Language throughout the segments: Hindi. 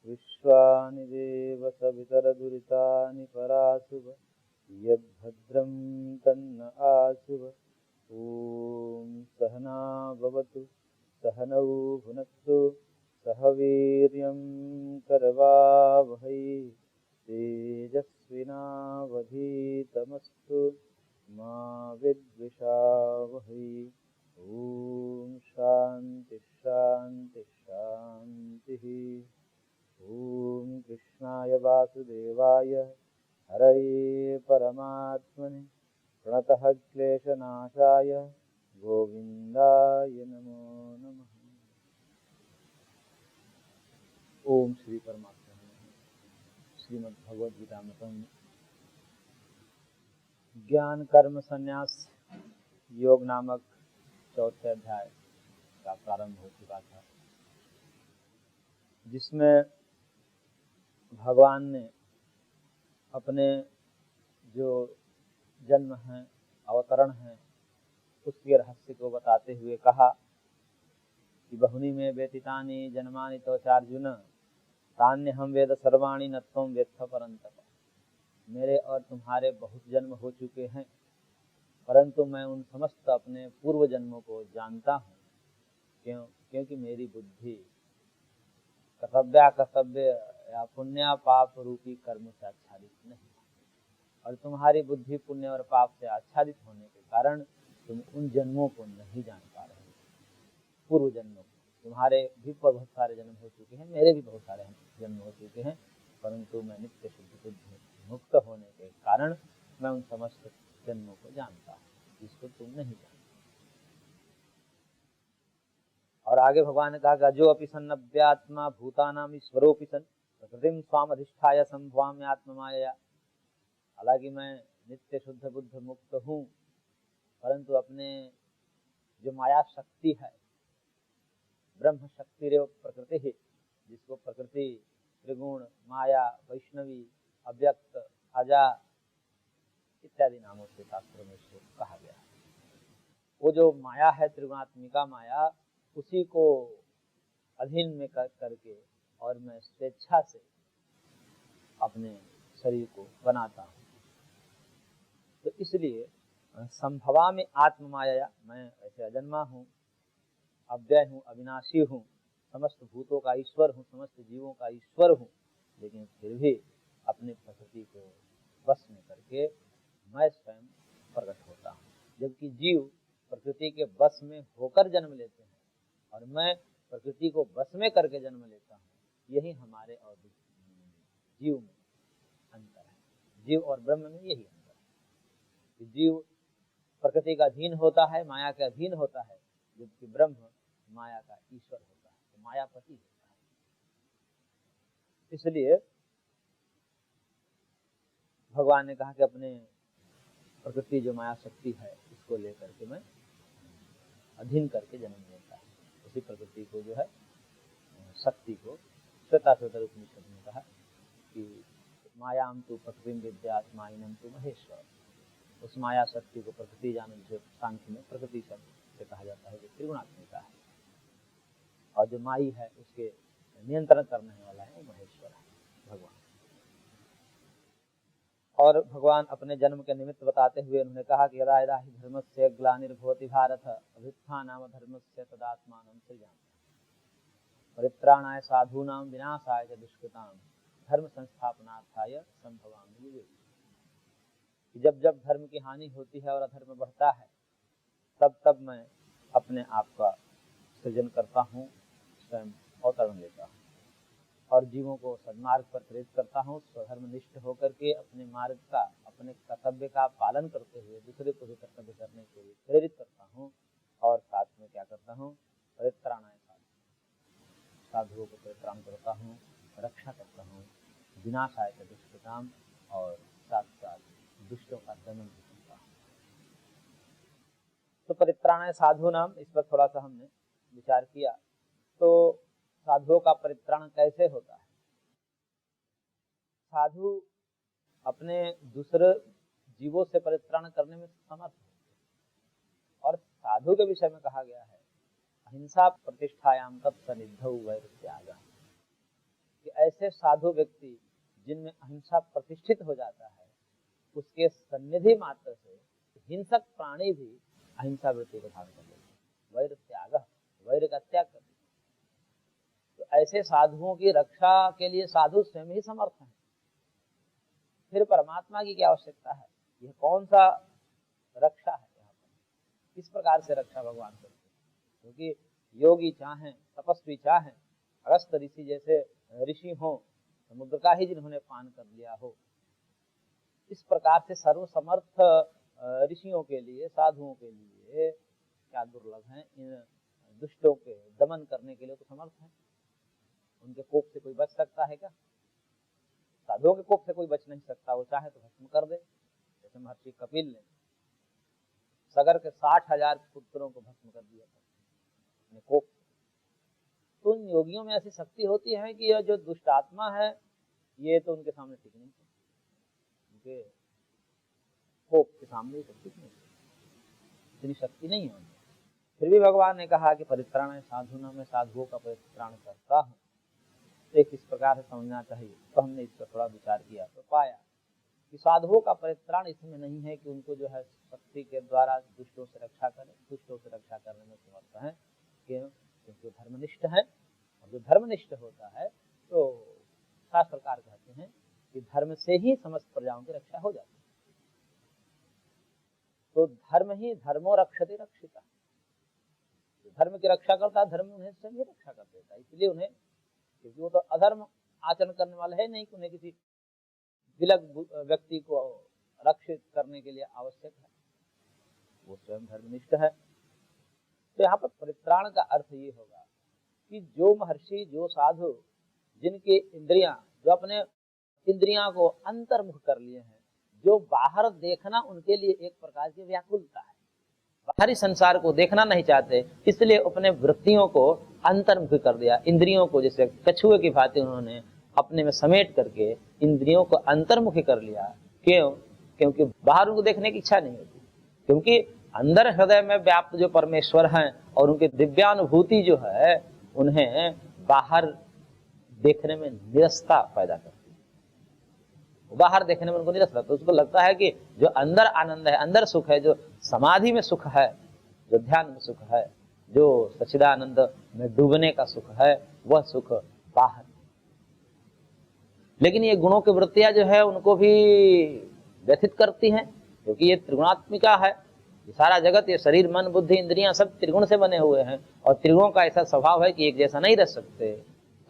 विश्वानि देव सवितरदुरितानि पराशुभ यद्भद्रं तन्न आशुभ। ॐ सहना भवतु सहनौ भुनक्तु सह वीर्यं करवावहै तेजस्विनावधीतमस्तु मा विद्विषावहै। ॐ शान्ति शान्ति शान्तिः। ॐ कृष्णाय वासुदेवाय हरये परमात्मने प्रणतः क्लेशनाशाय गोविन्दाय नमो नमः। ओम श्री परमात्मा श्रीमद् भगवद गीता में ज्ञान कर्म संन्यास योग नामक चौथे अध्याय का प्रारंभ हो चुका था, जिसमें भगवान ने अपने जो जन्म हैं, अवतरण हैं, उसके रहस्य को बताते हुए कहा कि बहुनी में व्यतीतानि जन्मानि तोचार्जुन तान्य हम वेद सर्वाणि न त्वं वेत्थ परन्तप। मेरे और तुम्हारे बहुत जन्म हो चुके हैं, परंतु मैं उन समस्त अपने पूर्व जन्मों को जानता हूँ। क्योंकि मेरी बुद्धि कर्तव्य या पुण्य पाप रूपी कर्म से आच्छादित नहीं है, और तुम्हारी बुद्धि पुण्य और पाप से आच्छादित होने के कारण तुम उन जन्मों को नहीं जान पा रहे हो, पूर्व जन्मों को। तुम्हारे भी बहुत सारे जन्म हो चुके हैं, मेरे भी बहुत सारे जन्म हो चुके हैं, परंतु मैं नित्य शुद्ध बुद्ध मुक्त होने के कारण मैं उन समस्त जन्मों को जानता हूँ, जिसको तुम नहीं जानते। और आगे भगवान ने कहा जो अपि सन्नव्यात्मा भूतानाम ईश्वरोपि सन प्रकृतिम स्वाम अधिष्ठाय संभवाम्य आत्ममाया। हालांकि मैं नित्य शुद्ध बुद्ध मुक्त हूँ, परंतु अपने जो माया शक्ति है, ब्रह्म शक्ति रेव प्रकृति है, जिसको प्रकृति, त्रिगुण, माया, वैष्णवी, अव्यक्त, अजा इत्यादि नामों से शास्त्रों में इसको कहा गया है। वो जो माया है, त्रिगुणात्मिका माया, उसी को अधीन में करके और मैं स्वेच्छा से अपने शरीर को बनाता हूँ। तो इसलिए संभवा में आत्म माया, मैं ऐसे अजन्मा हूँ, अव्यय हूँ, अविनाशी हूँ, समस्त भूतों का ईश्वर हूँ, समस्त जीवों का ईश्वर हूँ, लेकिन फिर भी अपने प्रकृति को वश में करके मैं स्वयं प्रकट होता हूँ। जबकि जीव प्रकृति के वश में होकर जन्म लेते हैं और मैं प्रकृति को वश में करके जन्म लेता हूँ। यही हमारे और जीव में अंतर है, जीव और ब्रह्म में यही अंतर है कि जीव प्रकृति का अधीन होता है, माया के अधीन होता है, जबकि ब्रह्म माया का ईश्वर होता है, तो मायापति होता है। इसलिए भगवान ने कहा कि अपने प्रकृति जो माया शक्ति है, इसको लेकर के मैं अधीन करके जन्म लेता है। उसी प्रकृति को जो है शक्ति को श्वेताश्वतर उपनिषद में कहा कि मायाम तु प्रकृतिम विद्यात्माइनम तु महेश्वर। उस माया शक्ति को प्रकृति जानो, जिसे सांख्य में प्रकृति शब्द से कहा जाता है, जो त्रिगुणात्मिका है, और जो माई है उसके नियंत्रण करने वाला है वो महेश्वर है, भगवान। और भगवान अपने जन्म के निमित्त बताते हुए उन्होंने कहा कि यदा यदा हि धर्मस्य ग्लानिर्भवति भारत अभ्युत्थानाम धर्मस्य तदात्मानं सृजामि परित्राणाय साधूनां विनाशाय च दुष्कृतां धर्म संस्थापनार्थाय संभवामि युगे। जब जब धर्म की हानि होती है और अधर्म बढ़ता है, तब तब मैं अपने आप का सृजन करता हूँ, स्वयं अवतरण लेता हूँ और जीवों को सन्मार्ग पर प्रेरित करता हूँ। स्वधर्मनिष्ठ होकर के अपने मार्ग का, अपने कर्तव्य का पालन करते हुए दूसरे को भी कर्तव्य करने के लिए प्रेरित करता हूँ। और साथ में क्या करता हूँ, परित्राणाय साधुओं को परित्राण करता हूँ, रक्षा करता हूँ, विनाशाय च दुष्कृताम, और साथ साथ दुष्टों का दमन भी करता हूँ। तो परित्राणाय साधु नाम, इस पर थोड़ा सा हमने विचार किया। तो साधुओं का परित्राण कैसे होता है? साधु अपने जीवों से परित्राण करने में समर्थ है। और साधु के विषय में कहा गया है अहिंसा प्रतिष्ठायाम तत्सनिधौ वैरत्यागः, कि ऐसे साधु व्यक्ति जिनमें अहिंसा प्रतिष्ठित हो जाता है, उसके सन्निधि मात्र से हिंसक प्राणी भी अहिंसा वृत्ति को धारण कर लेते हैं। वैरत्यागः, वैर का त्याग कर देते। तो ऐसे साधुओं की रक्षा के लिए साधु स्वयं ही समर्थ हैं। फिर परमात्मा की क्या आवश्यकता है? यह कौन सा रक्षा है? यहाँ पर किस प्रकार से रक्षा भगवान करते हैं? क्योंकि योगी चाहें, तपस्वी चाहें, अगस्त ऋषि जैसे ऋषि हो, समुद्र का ही जिन्होंने पान कर लिया हो, इस प्रकार से सर्वसमर्थ ऋषियों के लिए, साधुओं के लिए क्या दुर्लभ है। इन दुष्टों के दमन करने के लिए तो समर्थ है। उनके कोप से कोई बच सकता है क्या? साधुओं के कोप से कोई बच नहीं सकता। वो चाहे तो भस्म कर दे। जैसे महर्षि कपिल ने सगर के 60,000 पुत्रों को भस्म कर दिया था अपने कोप। तो उन योगियों में ऐसी शक्ति होती है कि यह जो दुष्ट आत्मा है, ये तो उनके सामने टिक नहीं सकती, उनके कोप के सामने तो टिक नहीं सकती, इतनी शक्ति नहीं है उनमें। फिर भी भगवान ने कहा कि परित्राण साधुना, में साधुओं का परित्राण करता हूँ। तो एक इस प्रकार से समझना चाहिए। तो हमने इस पर थोड़ा विचार किया तो पाया कि साधुओं का परित्राण इसमें नहीं है कि उनको जो है शक्ति के द्वारा दुष्टों से रक्षा करें। दुष्टों से रक्षा करने में समर्थ है क्योंकि धर्मनिष्ठ है। और जो धर्मनिष्ठ होता है तो शास्त्रकार कहते हैं कि धर्म से ही समस्त प्रजाओं की रक्षा हो जाती है। तो धर्म ही धर्मो रक्षते रक्षिता। धर्म की रक्षा करता है, धर्म उन्हें स्वयं ही रक्षा कर देता है। इसलिए उन्हें, क्योंकि वो तो अधर्म आचरण करने वाला है नहीं कि उन्हें किसी विलग व्यक्ति को रक्षित करने के लिए आवश्यक है, वो स्वयं धर्मनिष्ठ है। तो यहाँ पर परित्राण का अर्थ ये होगा कि जो महर्षि, जो साधु, जिनके इंद्रियां, जो अपने इंद्रियां को अंतर्मुख कर लिए हैं, जो बाहर देखना उनके लिए एक प्रकार की व्याकुलता है, बाहरी संसार को देखना नहीं चाहते, इसलिए अपने वृत्तियों को अंतर्मुख कर दिया। इंद्रियों को जैसे कछुए की भांति उन्होंने अपने में समेट करके इंद्रियों को अंतर्मुखी कर लिया। क्यों? क्योंकि बाहर उनको देखने की इच्छा नहीं होती, क्योंकि अंदर हृदय में व्याप्त जो परमेश्वर हैं और उनकी दिव्यानुभूति जो है, उन्हें बाहर देखने में निरसता पैदा करती है। बाहर देखने में उनको निरस लगता है। उसको लगता है कि जो अंदर आनंद है, अंदर सुख है, जो समाधि में सुख है, जो ध्यान में सुख है, जो सच्चिदानंद में डूबने का सुख है, वह सुख बाहर। लेकिन ये गुणों की वृत्तियां जो है उनको भी व्यथित करती हैं, क्योंकि ये त्रिगुणात्मिका है। ये सारा जगत, ये शरीर, मन, बुद्धि, इंद्रियां सब त्रिगुण से बने हुए हैं। और त्रिगुणों का ऐसा स्वभाव है कि एक जैसा नहीं रह सकते।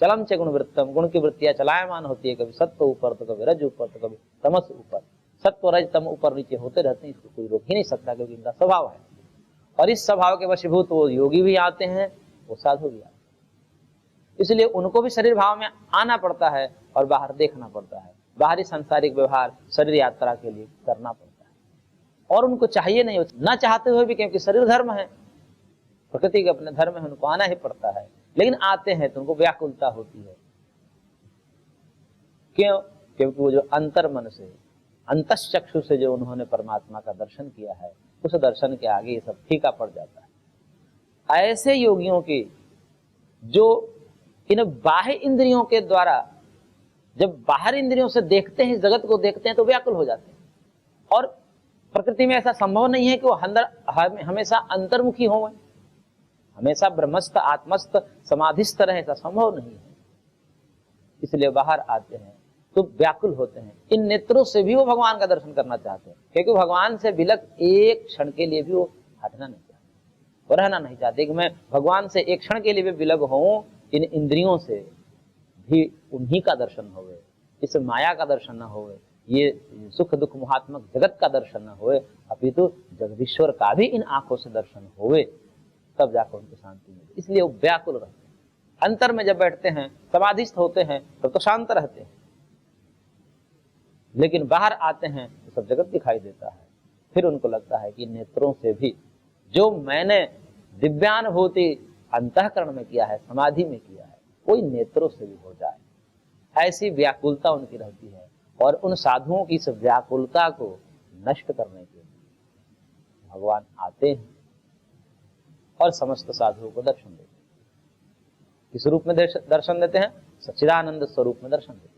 चलम च गुण वृत्तम, गुण की वृत्तियां चलायमान होती है, कभी सत्व ऊपर तो कभी रज ऊपर तो कभी तमस ऊपर। सत्व रज तम ऊपर नीचे होते रहते हैं, इसको कोई रोक ही नहीं सकता, क्योंकि इनका स्वभाव है। और इस स्वभाव के वशीभूत वो योगी भी आते हैं, वो साधु भी आते हैं। इसलिए उनको भी शरीर भाव में आना पड़ता है और बाहर देखना पड़ता है। बाहरी सांसारिक व्यवहार शरीर यात्रा के लिए करना पड़ता है। और उनको चाहिए नहीं, ना चाहते हुए भी, क्योंकि शरीर धर्म है, प्रकृति के अपने धर्म है, उनको आना ही पड़ता है। लेकिन आते हैं तो उनको व्याकुलता होती है। क्यों? क्योंकि वो जो अंतर मन से, अंतश्चक्षु से जो उन्होंने परमात्मा का दर्शन किया है, उस दर्शन के आगे ये सब फीका पड़ जाता है। ऐसे योगियों की जो इन बाह्य इंद्रियों के द्वारा, जब बाहर इंद्रियों से देखते हैं, जगत को देखते हैं, तो व्याकुल हो जाते हैं। और प्रकृति में ऐसा संभव नहीं है कि वो अंदर हमेशा अंतर्मुखी हो, हमेशा ब्रह्मस्थ, आत्मस्थ, समाधिस्थ रहे, ऐसा संभव नहीं है। इसलिए बाहर आते हैं तो व्याकुल होते हैं। इन नेत्रों से भी वो भगवान का दर्शन करना चाहते हैं, क्योंकि भगवान से विलग एक क्षण के लिए भी वो हटना नहीं चाहते, वो रहना नहीं चाहते कि मैं भगवान से एक क्षण के लिए भी विलग हूं। इन इंद्रियों से भी उन्हीं का दर्शन होवे, इस माया का दर्शन न होवे, ये सुख दुख मोहात्मक जगत का दर्शन न होवे, अपितु जगदीश्वर का भी इन आंखों से दर्शन होवे, तब जाकर उनको शांति मिले। इसलिए वो व्याकुल रहते हैं। अंतर में जब बैठते हैं, समाधिस्थ होते हैं, तब तो शांत रहते हैं। लेकिन बाहर आते हैं तो सब जगत दिखाई देता है। फिर उनको लगता है कि नेत्रों से भी जो मैंने दिव्यानुभूति अंतःकरण में किया है, समाधि में किया है, कोई नेत्रों से भी हो जाए। ऐसी व्याकुलता उनकी रहती है। और उन साधुओं की इस व्याकुलता को नष्ट करने के लिए भगवान आते हैं और समस्त साधुओं को दर्शन देते हैं। किस रूप में दर्शन देते हैं? सच्चिदानंद स्वरूप में दर्शन देते हैं।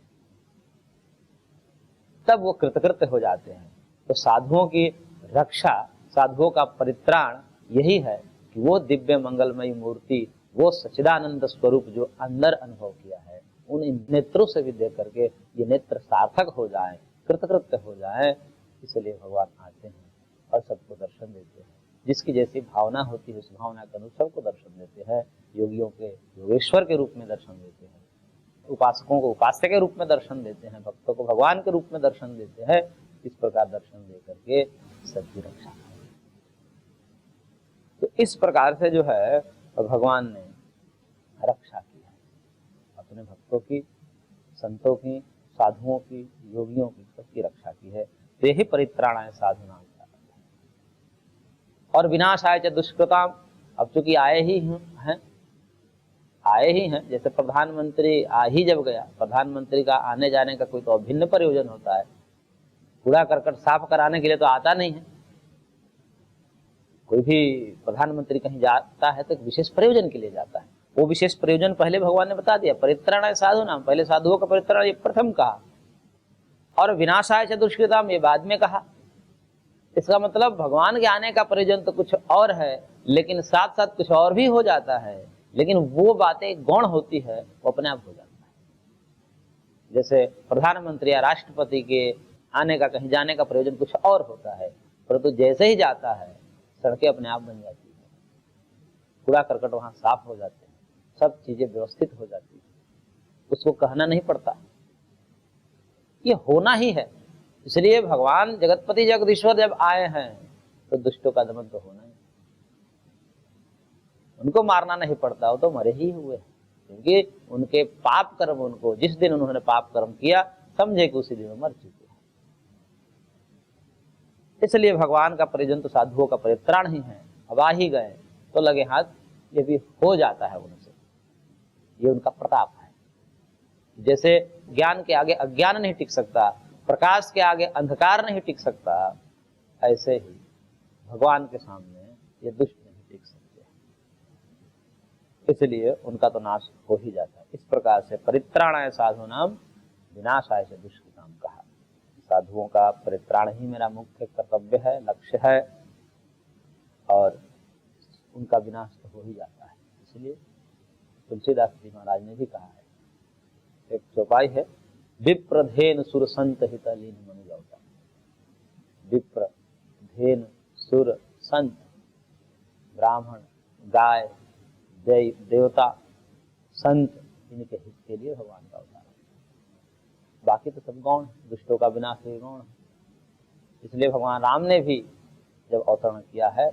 तब वो कृतकृत्य हो जाते हैं। तो साधुओं की रक्षा, साधुओं का परित्राण यही है कि वो दिव्य मंगलमयी मूर्ति, वो सच्चिदानंद स्वरूप जो अंदर अनुभव किया है, उन नेत्रों से भी देख करके ये नेत्र सार्थक हो जाए, कृतकृत्य हो जाए। इसलिए भगवान आते हैं और सबको दर्शन देते हैं। जिसकी जैसी भावना होती है उस भावना के अनुसार सबको दर्शन देते हैं। योगियों के योगेश्वर के रूप में दर्शन देते हैं, उपासकों को उपास्य के रूप में दर्शन देते हैं, भक्तों को भगवान के रूप में दर्शन देते हैं। इस प्रकार दर्शन दे करके सबकी रक्षा करें। तो इस प्रकार से जो है भगवान ने रक्षा की है अपने भक्तों की, संतों की, साधुओं की, योगियों की, सबकी रक्षा की है। ते ही परित्राणाय साधुनां और विनाशाय च दुष्कृताम। अब चूंकि आए ही हैं, जैसे प्रधानमंत्री आ ही जब गया, प्रधानमंत्री का आने जाने का कोई तो अभिन्न प्रयोजन होता है। कूड़ा करकट साफ कराने के लिए तो आता नहीं है। कोई भी प्रधानमंत्री कहीं जाता है तो एक विशेष प्रयोजन के लिए जाता है। वो विशेष प्रयोजन पहले भगवान ने बता दिया, परित्राणाय साधुनां, पहले साधुओं का परित्राण ये प्रथम कहा, और विनाशाय च दुष्कृताम ये बाद में कहा। इसका मतलब भगवान के आने का प्रयोजन तो कुछ और है, लेकिन साथ साथ कुछ और भी हो जाता है। लेकिन वो बातें गौण होती है, वो अपने आप हो जाता है। जैसे प्रधानमंत्री या राष्ट्रपति के आने का, कहीं जाने का प्रयोजन कुछ और होता है, परंतु जैसे ही जाता है सड़कें अपने आप बन जाती है, कूड़ा करकट वहां साफ हो जाते हैं, सब चीजें व्यवस्थित हो जाती है, उसको कहना नहीं पड़ता, ये होना ही है। इसलिए भगवान जगतपति जगदीश्वर जब आए हैं तो दुष्टों का दमन तो होना ही, उनको मारना नहीं पड़ता, वो तो मरे ही हुए, क्योंकि उनके पाप कर्म, उनको जिस दिन उन्होंने पाप कर्म किया समझे कि उसी दिन वो मर चुके हैं। इसलिए भगवान का परिजन तो साधुओं का परित्राण ही है। अब आ ही गए तो लगे हाथ, ये भी हो जाता है उनसे, ये उनका प्रताप है। जैसे ज्ञान के आगे अज्ञान नहीं टिक सकता, प्रकाश के आगे अंधकार नहीं टिक सकता, ऐसे ही भगवान के सामने ये दुष्ट नहीं टिक सकते, इसलिए उनका तो नाश हो ही जाता है। इस प्रकार से परित्राणाय साधूनां विनाशाय च दुष्कृतां कहा। साधुओं का परित्राण ही मेरा मुख्य कर्तव्य है, लक्ष्य है, और उनका विनाश तो हो ही जाता है। इसलिए तुलसीदास जी महाराज ने भी कहा है, एक चौपाई है, विप्र धेन सुर संत हित लीन मनु गौतम। विप्र, धेन, सुर, संत, ब्राह्मण, गाय, देवता, संत, इनके हित के लिए भगवान का अवतार है। बाकी तो सब गौण, दुष्टों का विनाश भी गौण है। इसलिए भगवान राम ने भी जब अवतरण किया है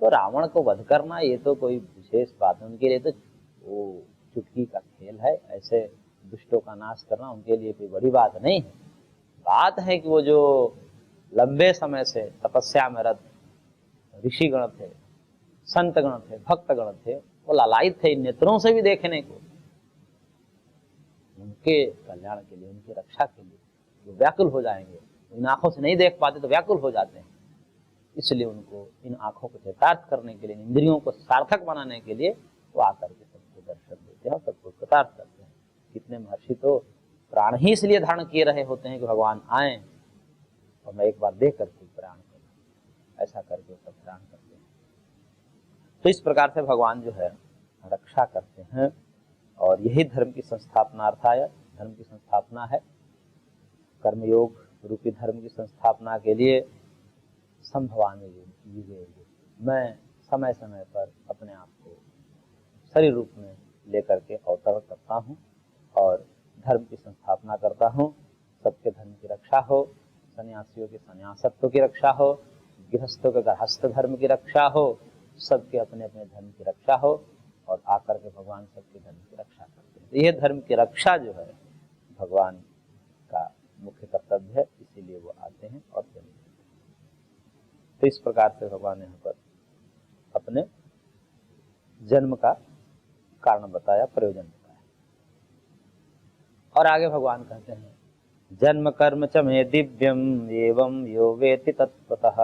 तो रावण को वध करना ये तो कोई विशेष बात है, उनके लिए तो वो चुटकी का खेल है। ऐसे दुष्टों का नाश करना उनके लिए कोई बड़ी बात नहीं है। बात है कि वो जो लंबे समय से तपस्या में रत ऋषिगण थे, संत गण थे, भक्त गण थे, वो लालायित थे इन नेत्रों से भी देखने को, उनके कल्याण के लिए, उनकी रक्षा के लिए वो व्याकुल हो जाएंगे। इन आंखों से नहीं देख पाते तो व्याकुल हो जाते हैं। इसलिए उनको इन आंखों को चरितार्थ करने के लिए, इंद्रियों को सार्थक बनाने के लिए वो आकर के सबको दर्शन देते हैं, सबको कृतार्थ करते हैं। कितने महर्षि तो प्राण ही इसलिए धारण किए रहे होते हैं कि भगवान आए और मैं एक बार देख करके प्राण करूं, ऐसा करके सब प्राण करते हैं। तो इस प्रकार से भगवान जो है रक्षा करते हैं, और यही धर्म की संस्थापनार्थाय, धर्म की संस्थापना है। कर्मयोग रूपी धर्म की संस्थापना के लिए संभवामि युगे, मैं समय समय पर अपने आप को शरीर रूप में लेकर के अवतरण करता हूँ और धर्म की संस्थापना करता हूँ। सबके धर्म की रक्षा हो, सन्यासियों के सन्यासत्व की रक्षा हो, गृहस्थों के गृहस्थ धर्म की रक्षा हो, सबके अपने अपने धर्म की रक्षा हो, और आकर के भगवान सबके धर्म की रक्षा करते हैं। तो यह धर्म की रक्षा जो है भगवान का मुख्य कर्तव्य है, इसीलिए वो आते हैं और चलते हैं। तो इस प्रकार से भगवान ने यहाँ पर अपने जन्म का कारण बताया, प्रयोजन बताया। और आगे भगवान कहते हैं जन्म कर्म च मे दिव्यम एवं यो वेति तत्त्वतः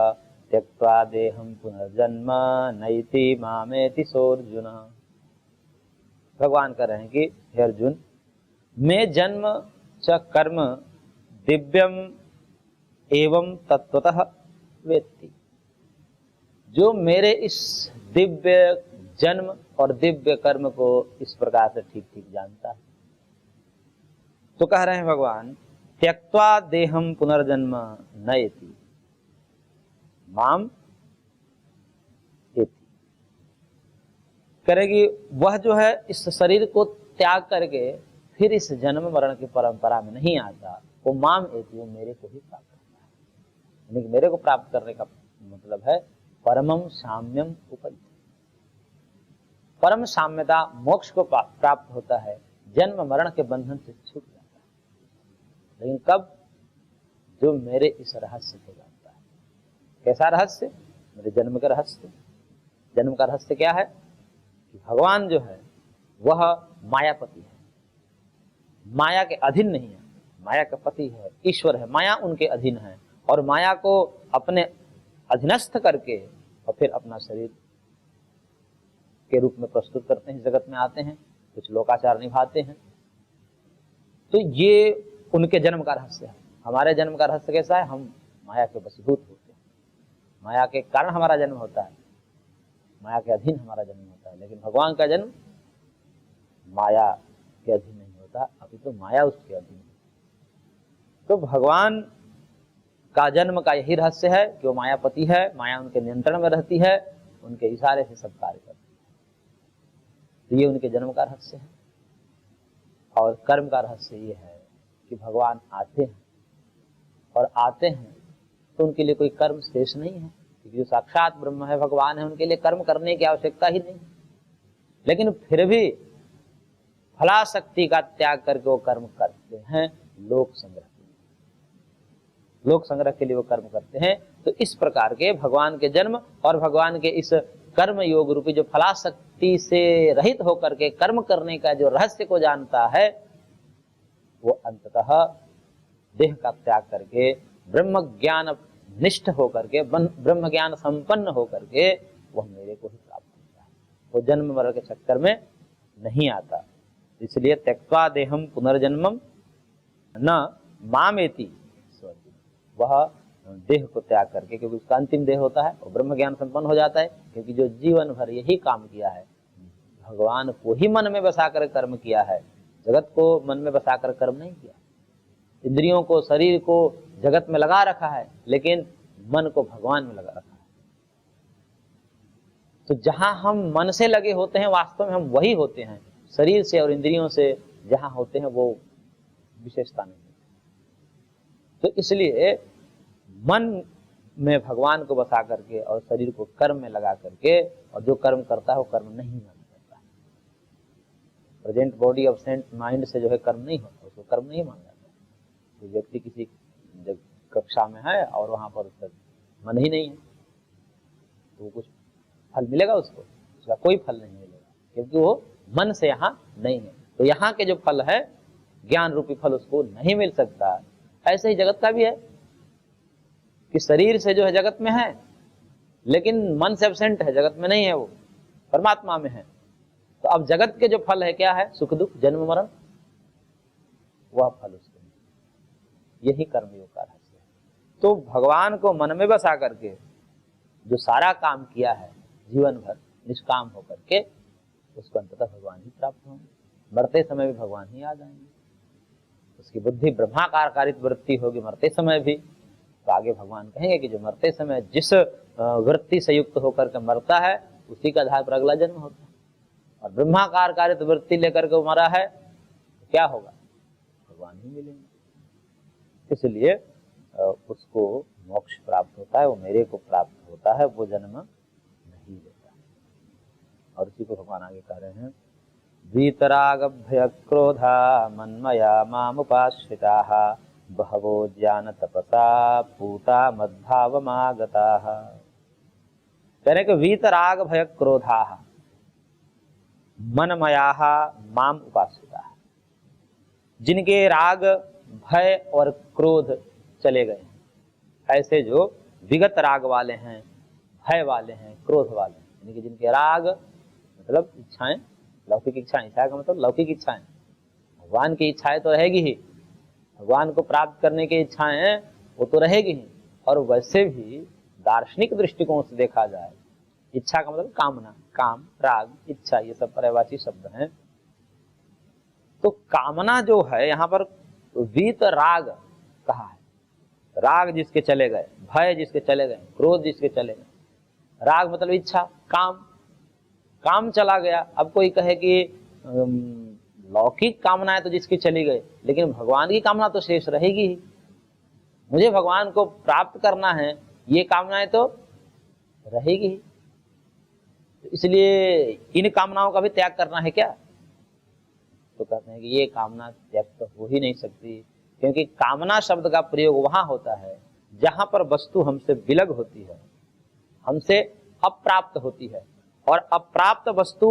त्यक्त्वा देहं पुनर्जन्म नैति मामेति सोऽर्जुन। भगवान कह रहे हैं कि हे अर्जुन, मैं जन्म च कर्म दिव्यम एवं तत्त्वतः वेत्ति, जो मेरे इस दिव्य जन्म और दिव्य कर्म को इस प्रकार से ठीक ठीक जानता है। तो कह रहे हैं भगवान, त्यक्त्वा देहम पुनर्जन्म नयति माम एति, करेगी वह जो है इस शरीर को त्याग करके फिर इस जन्म मरण की परंपरा में नहीं आता, वो माम एति, वो मेरे को ही प्राप्त करता है। यानी मेरे को प्राप्त करने का मतलब है परमम साम्यम उपैति, परम साम्यता मोक्ष को प्राप्त होता है, जन्म मरण के बंधन से छूट जाता है। लेकिन कब? जो मेरे इस रहस्य को जानता है। कैसा रहस्य? मेरे जन्म का रहस्य। जन्म का रहस्य क्या है? कि भगवान जो है वह मायापति है, माया के अधीन नहीं है, माया का पति है, ईश्वर है, माया उनके अधीन है, और माया को अपने अधीनस्थ करके और फिर अपना शरीर के रूप में प्रस्तुत करते हैं, जगत में आते हैं, कुछ लोकाचार निभाते हैं। तो ये उनके जन्म का रहस्य है। हमारे जन्म का रहस्य कैसा है? हम माया के वशीभूत होते हैं, माया के कारण हमारा जन्म होता है, माया के अधीन हमारा जन्म होता है। लेकिन भगवान का जन्म माया के अधीन नहीं होता, अभी तो माया उसके अधीन है। तो भगवान का जन्म का यही रहस्य है कि वो मायापति है, माया उनके नियंत्रण में रहती है, उनके इशारे से सब कार्य करती है। तो ये उनके जन्म का रहस्य है। और कर्म का रहस्य ये है कि भगवान आते हैं, और आते हैं तो उनके लिए कोई कर्म शेष नहीं है, क्योंकि जो साक्षात ब्रह्म है, भगवान है, उनके लिए कर्म करने की आवश्यकता ही नहीं। लेकिन फिर भी फलाशक्ति का त्याग करके वो कर्म करते हैं लोक संग्रह के लिए, लोक संग्रह के लिए वो कर्म करते हैं। तो इस प्रकार के भगवान के जन्म और भगवान के इस कर्म योग रूपी जो फलाशक्ति से रहित होकर के कर्म करने का जो रहस्य को जानता है, वो अंततः देह का त्याग करके ब्रह्म ज्ञान निष्ठ होकर के, ब्रह्म ज्ञान संपन्न होकर के वह मेरे को ही प्राप्त होता है। वो जन्म मरण के चक्कर में नहीं आता। इसलिए त्यक्त्वा देहम पुनर्जन्मम न मामेति, वह देह को त्याग करके, क्योंकि उसका अंतिम देह होता है, और ब्रह्म ज्ञान संपन्न हो जाता है। क्योंकि जो जीवन भर यही काम किया है, भगवान को ही मन में बसाकर कर्म किया है, जगत को मन में बसाकर कर्म नहीं किया। इंद्रियों को, शरीर को जगत में लगा रखा है, लेकिन मन को भगवान में लगा रखा है। तो जहां हम मन से लगे होते हैं, वास्तव में हम वही होते हैं। शरीर से और इंद्रियों से जहां होते हैं वो विशेषता नहीं है। तो इसलिए मन में भगवान को बसा करके और शरीर को कर्म में लगा करके, और जो कर्म करता है वो कर्म नहीं माना जाता है। प्रेजेंट बॉडी अब्सेंट माइंड से जो है कर्म नहीं होता, उसको कर्म नहीं माना जाता। तो व्यक्ति किसी कक्षा में है और वहां पर उसका मन ही नहीं है, तो कुछ फल मिलेगा उसको? उसका कोई फल नहीं मिलेगा, क्योंकि वो मन से यहाँ नहीं है। तो यहाँ के जो फल है, ज्ञान रूपी फल, उसको नहीं मिल सकता। ऐसे ही जगत का भी है कि शरीर से जो है जगत में है, लेकिन मन से एब्सेंट है, जगत में नहीं है, वो परमात्मा में है। तो अब जगत के जो फल है क्या है? सुख दुख, जन्म मरण, वह फल उसको, यही कर्मयोग का रहस्य है। तो भगवान को मन में बसा करके जो सारा काम किया है जीवन भर निष्काम होकर के, उसको अंततः भगवान ही प्राप्त होंगे। मरते समय भी भगवान ही आ जाएंगे। उसकी बुद्धि ब्रह्माकार कारित वृत्ति होगी मरते समय भी। तो आगे भगवान कहेंगे कि जो मरते समय जिस वृत्ति से युक्त होकर के मरता है, उसी का आधार पर अगला जन्म होता है। और ब्रह्माकार कारित वृत्ति लेकर के वो मरा है, तो क्या होगा? भगवान ही मिलेंगे। इसलिए उसको मोक्ष प्राप्त होता है, वो मेरे को प्राप्त होता है, वो जन्म नहीं लेता। और इसी को भगवान आगे कह रहे हैं, वीतराग भय क्रोधा मन्मया मामुपाश्रिताः बहवो ज्ञान तपसा पूता मद्भावमागताः। कह रहे कि वीतराग भय क्रोधाः मनमयाः माम उपाश्रिताः, जिनके राग भय और क्रोध चले गए। ऐसे जो विगत राग वाले हैं, भय वाले हैं, क्रोध वाले हैं, यानी कि जिनके राग मतलब इच्छाएं, लौकिक इच्छाएं, इच्छा का मतलब लौकिक इच्छाएं, भगवान की इच्छाएं तो रहेगी ही, भगवान को प्राप्त करने की इच्छाएं हैं वो तो रहेगी ही। और वैसे भी दार्शनिक दृष्टिकोण से देखा जाए, इच्छा का मतलब कामना, काम, राग, इच्छा, ये सब पर्यायवाची शब्द हैं। तो कामना जो है यहाँ पर वीत राग कहा है। राग जिसके चले गए, भय जिसके चले गए, क्रोध जिसके चले गए, राग मतलब इच्छा, काम, काम चला गया। अब कोई कहे कि लौकिक कामनाएं तो जिसकी चली गई, लेकिन भगवान की कामना तो शेष रहेगी ही। मुझे भगवान को प्राप्त करना है, ये कामनाएं तो रहेगी ही। इसलिए इन कामनाओं का भी त्याग करना है क्या? तो कहते हैं कि ये कामना त्याग तो हो ही नहीं सकती, क्योंकि कामना शब्द का प्रयोग वहां होता है जहां पर वस्तु हमसे विलग होती है, हमसे अप्राप्त होती है, और अप्राप्त वस्तु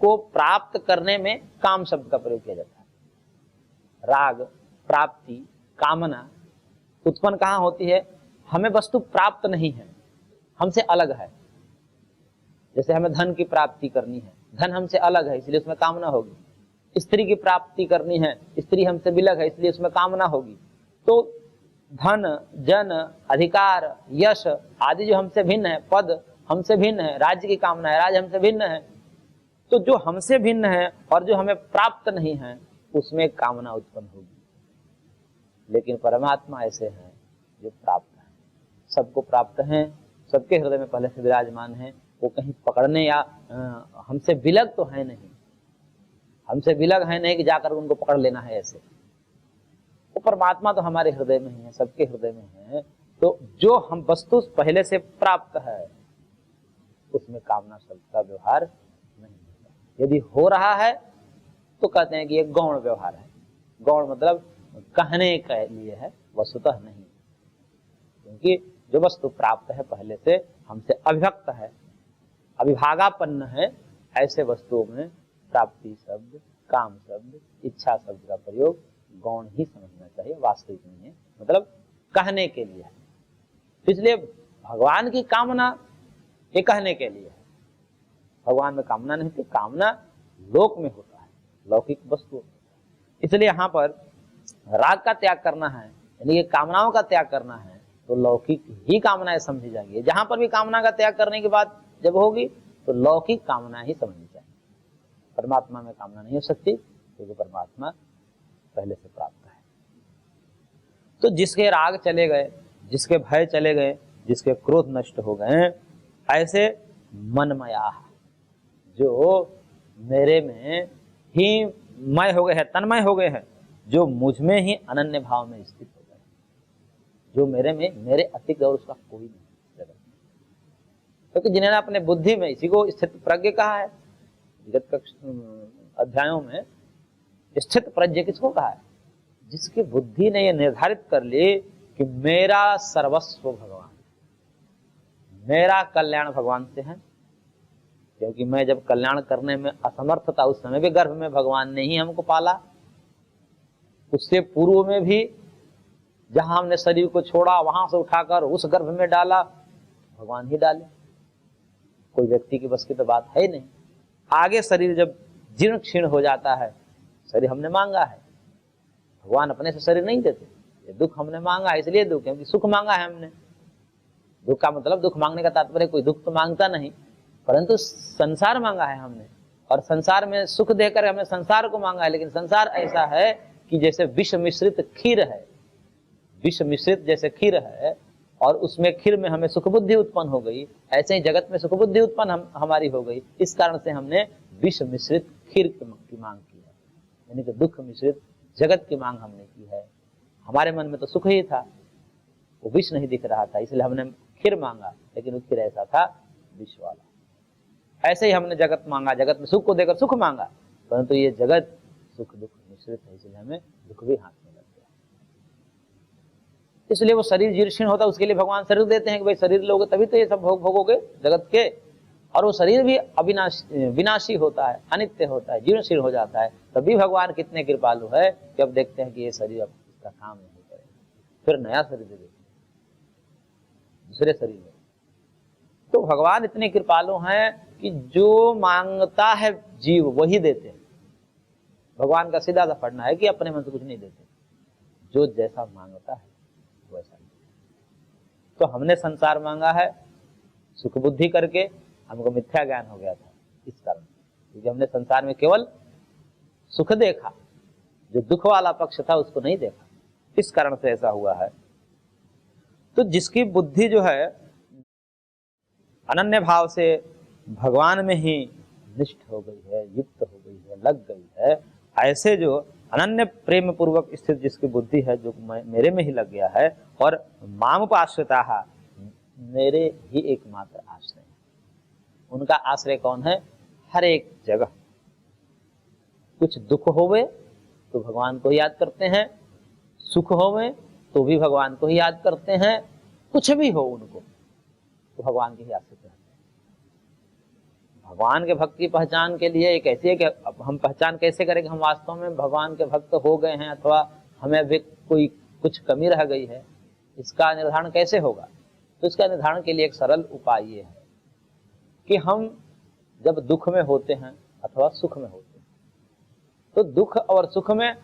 को प्राप्त करने में काम शब्द का प्रयोग किया जाता है। राग, प्राप्ति, कामना उत्पन्न कहां होती है? हमें वस्तु प्राप्त नहीं है, हमसे अलग है। जैसे हमें धन की प्राप्ति करनी है, धन हमसे अलग है, इसलिए उसमें कामना होगी। स्त्री की प्राप्ति करनी है, स्त्री हमसे विलग है, इसलिए उसमें कामना होगी। तो धन, जन, अधिकार, यश आदि जो हमसे भिन्न है, पद हमसे भिन्न है, राज्य की कामना है, राज्य हमसे भिन्न है। तो जो हमसे भिन्न है और जो हमें प्राप्त नहीं है, उसमें कामना उत्पन्न होगी। लेकिन परमात्मा ऐसे हैं जो प्राप्त हैं, सबको प्राप्त हैं, सबके हृदय में पहले से विराजमान है। वो कहीं पकड़ने या हमसे विलग तो है नहीं, हमसे विलग है नहीं कि जाकर उनको पकड़ लेना है ऐसे। वो परमात्मा तो हमारे हृदय में ही है, सबके हृदय में है। तो जो हम वस्तु पहले से प्राप्त है, उसमें कामना शब्द का व्यवहार नहीं होता। यदि हो रहा है तो कहते हैं कि ये गौण व्यवहार है। गौण मतलब कहने के लिए है, वस्तुतः नहीं, क्योंकि जो वस्तु प्राप्त है पहले से, हमसे अभिव्यक्त है, अविभागापन्न है, ऐसे वस्तुओं में प्राप्ति शब्द, काम शब्द, इच्छा शब्द का प्रयोग गौण ही समझना चाहिए, वास्तविक नहीं है, मतलब कहने के लिए है। इसलिए भगवान की कामना ये कहने के लिए है। भगवान में कामना नहीं थी, कामना लोक में होता है, लौकिक वस्तु। इसलिए यहाँ पर राग का त्याग करना है, यानी ये कामनाओं का त्याग करना है, तो लौकिक ही कामनाएं समझी जाएंगी। जहां पर भी कामना का त्याग करने की बात जब होगी तो लौकिक कामना ही समझनी चाहिए। परमात्मा में कामना नहीं हो सकती, क्योंकि परमात्मा पहले से प्राप्त है। तो जिसके राग चले गए, जिसके भय चले गए, जिसके क्रोध नष्ट हो गए, ऐसे मनमया, जो मेरे में ही मय हो गए हैं, तन्मय हो गए हैं, जो मुझ में ही अनन्य भाव में स्थित हो गए, जो मेरे में, मेरे अतिरिक्त और उसका कोई नहीं जगत में। क्योंकि जिन्होंने अपने बुद्धि में, इसी को स्थित प्रज्ञ कहा है, विगत अध्यायों में स्थित प्रज्ञ किसको कहा है? जिसकी बुद्धि ने यह निर्धारित कर ली कि मेरा सर्वस्व भगवान, मेरा कल्याण भगवान से है। क्योंकि मैं जब कल्याण करने में असमर्थ था, उस समय भी गर्भ में भगवान ने ही हमको पाला, उससे पूर्व में भी जहां हमने शरीर को छोड़ा, वहां से उठाकर उस गर्भ में डाला, भगवान ही डाले, कोई व्यक्ति की बस की तो बात है नहीं। आगे शरीर जब जीर्ण क्षीण हो जाता है, शरीर हमने मांगा है, भगवान अपने से शरीर नहीं देते, ये दुख हमने मांगा है इसलिए दुख, क्योंकि सुख मांगा है हमने। दुख का मतलब, दुख मांगने का तात्पर्य कोई दुख तो मांगता नहीं, परंतु संसार मांगा है हमने, और संसार में सुख देकर हमने संसार को मांगा है। लेकिन संसार ऐसा है कि जैसे विष मिश्रित खीर है, विष मिश्रित जैसे खीर है, और उसमें खीर में हमें सुख बुद्धि उत्पन्न हो गई, ऐसे ही जगत में सुख बुद्धि उत्पन्न हमारी हो गई। इस कारण से हमने विष मिश्रित खीर की मांग की है, यानी कि दुख मिश्रित जगत की मांग हमने की है। हमारे मन में तो सुख ही था, वो विष नहीं दिख रहा था, इसलिए हमने खीर मांगा, लेकिन वो खीर ऐसा था विष वाला। ऐसे ही हमने जगत मांगा, जगत में सुख को देकर सुख मांगा, परंतु ये जगत सुख दुख मिश्रित है, इसलिए हमें दुख भी हाथ में लग गया। इसलिए वो शरीर जीर्ण होता है, उसके लिए भगवान शरीर देते हैं कि भाई शरीर लोगे तभी तो ये सब भोग भोगोगे जगत के। और वो शरीर भी विनाशी होता है, अनित्य होता है, जीर्ण शीर्ण हो जाता है। तभी भगवान कितने कृपालु है कि अब देखते हैं कि ये शरीर अब इसका काम नहीं करेंगे, फिर नया शरीर दे देते, दूसरे शरीर में। तो भगवान इतने कृपालु हैं कि जो मांगता है जीव वही देते हैं। भगवान का सीधा सा पढ़ना है कि अपने मन से कुछ नहीं देते, जो जैसा मांगता है वैसा। तो हमने संसार मांगा है सुख बुद्धि करके, हमको मिथ्या ज्ञान हो गया था इस कारण, क्योंकि हमने संसार में केवल सुख देखा, जो दुख वाला पक्ष था उसको नहीं देखा, इस कारण से ऐसा हुआ है। तो जिसकी बुद्धि जो है अनन्य भाव से भगवान में ही निष्ठ हो गई है, युक्त हो गई है, लग गई है, ऐसे जो अनन्य प्रेम पूर्वक स्थित जिसकी बुद्धि है, जो मेरे में ही लग गया है और मामुपाश्रिताः, मेरे ही एकमात्र आश्रय है। उनका आश्रय कौन है? हर एक जगह कुछ दुख होवे तो भगवान को याद करते हैं, सुख होवे तो भी भगवान को ही याद करते हैं, कुछ भी हो उनको तो भगवान के ही आश्रित रहते हैं। भगवान के भक्त की पहचान के लिए एक ऐसी है कि अब हम पहचान कैसे करें कि हम वास्तव में भगवान के भक्त हो गए हैं अथवा हमें अभी कोई कुछ कमी रह गई है, इसका निर्धारण कैसे होगा? तो इसका निर्धारण के लिए एक सरल उपाय ये है कि हम जब दुख में होते हैं अथवा सुख में होते हैं, तो दुख और सुख में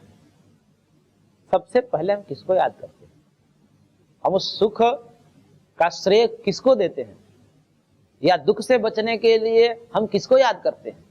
सबसे पहले हम किसको याद करते हैं? हम उस सुख का श्रेय किसको देते हैं? या दुख से बचने के लिए हम किसको याद करते हैं?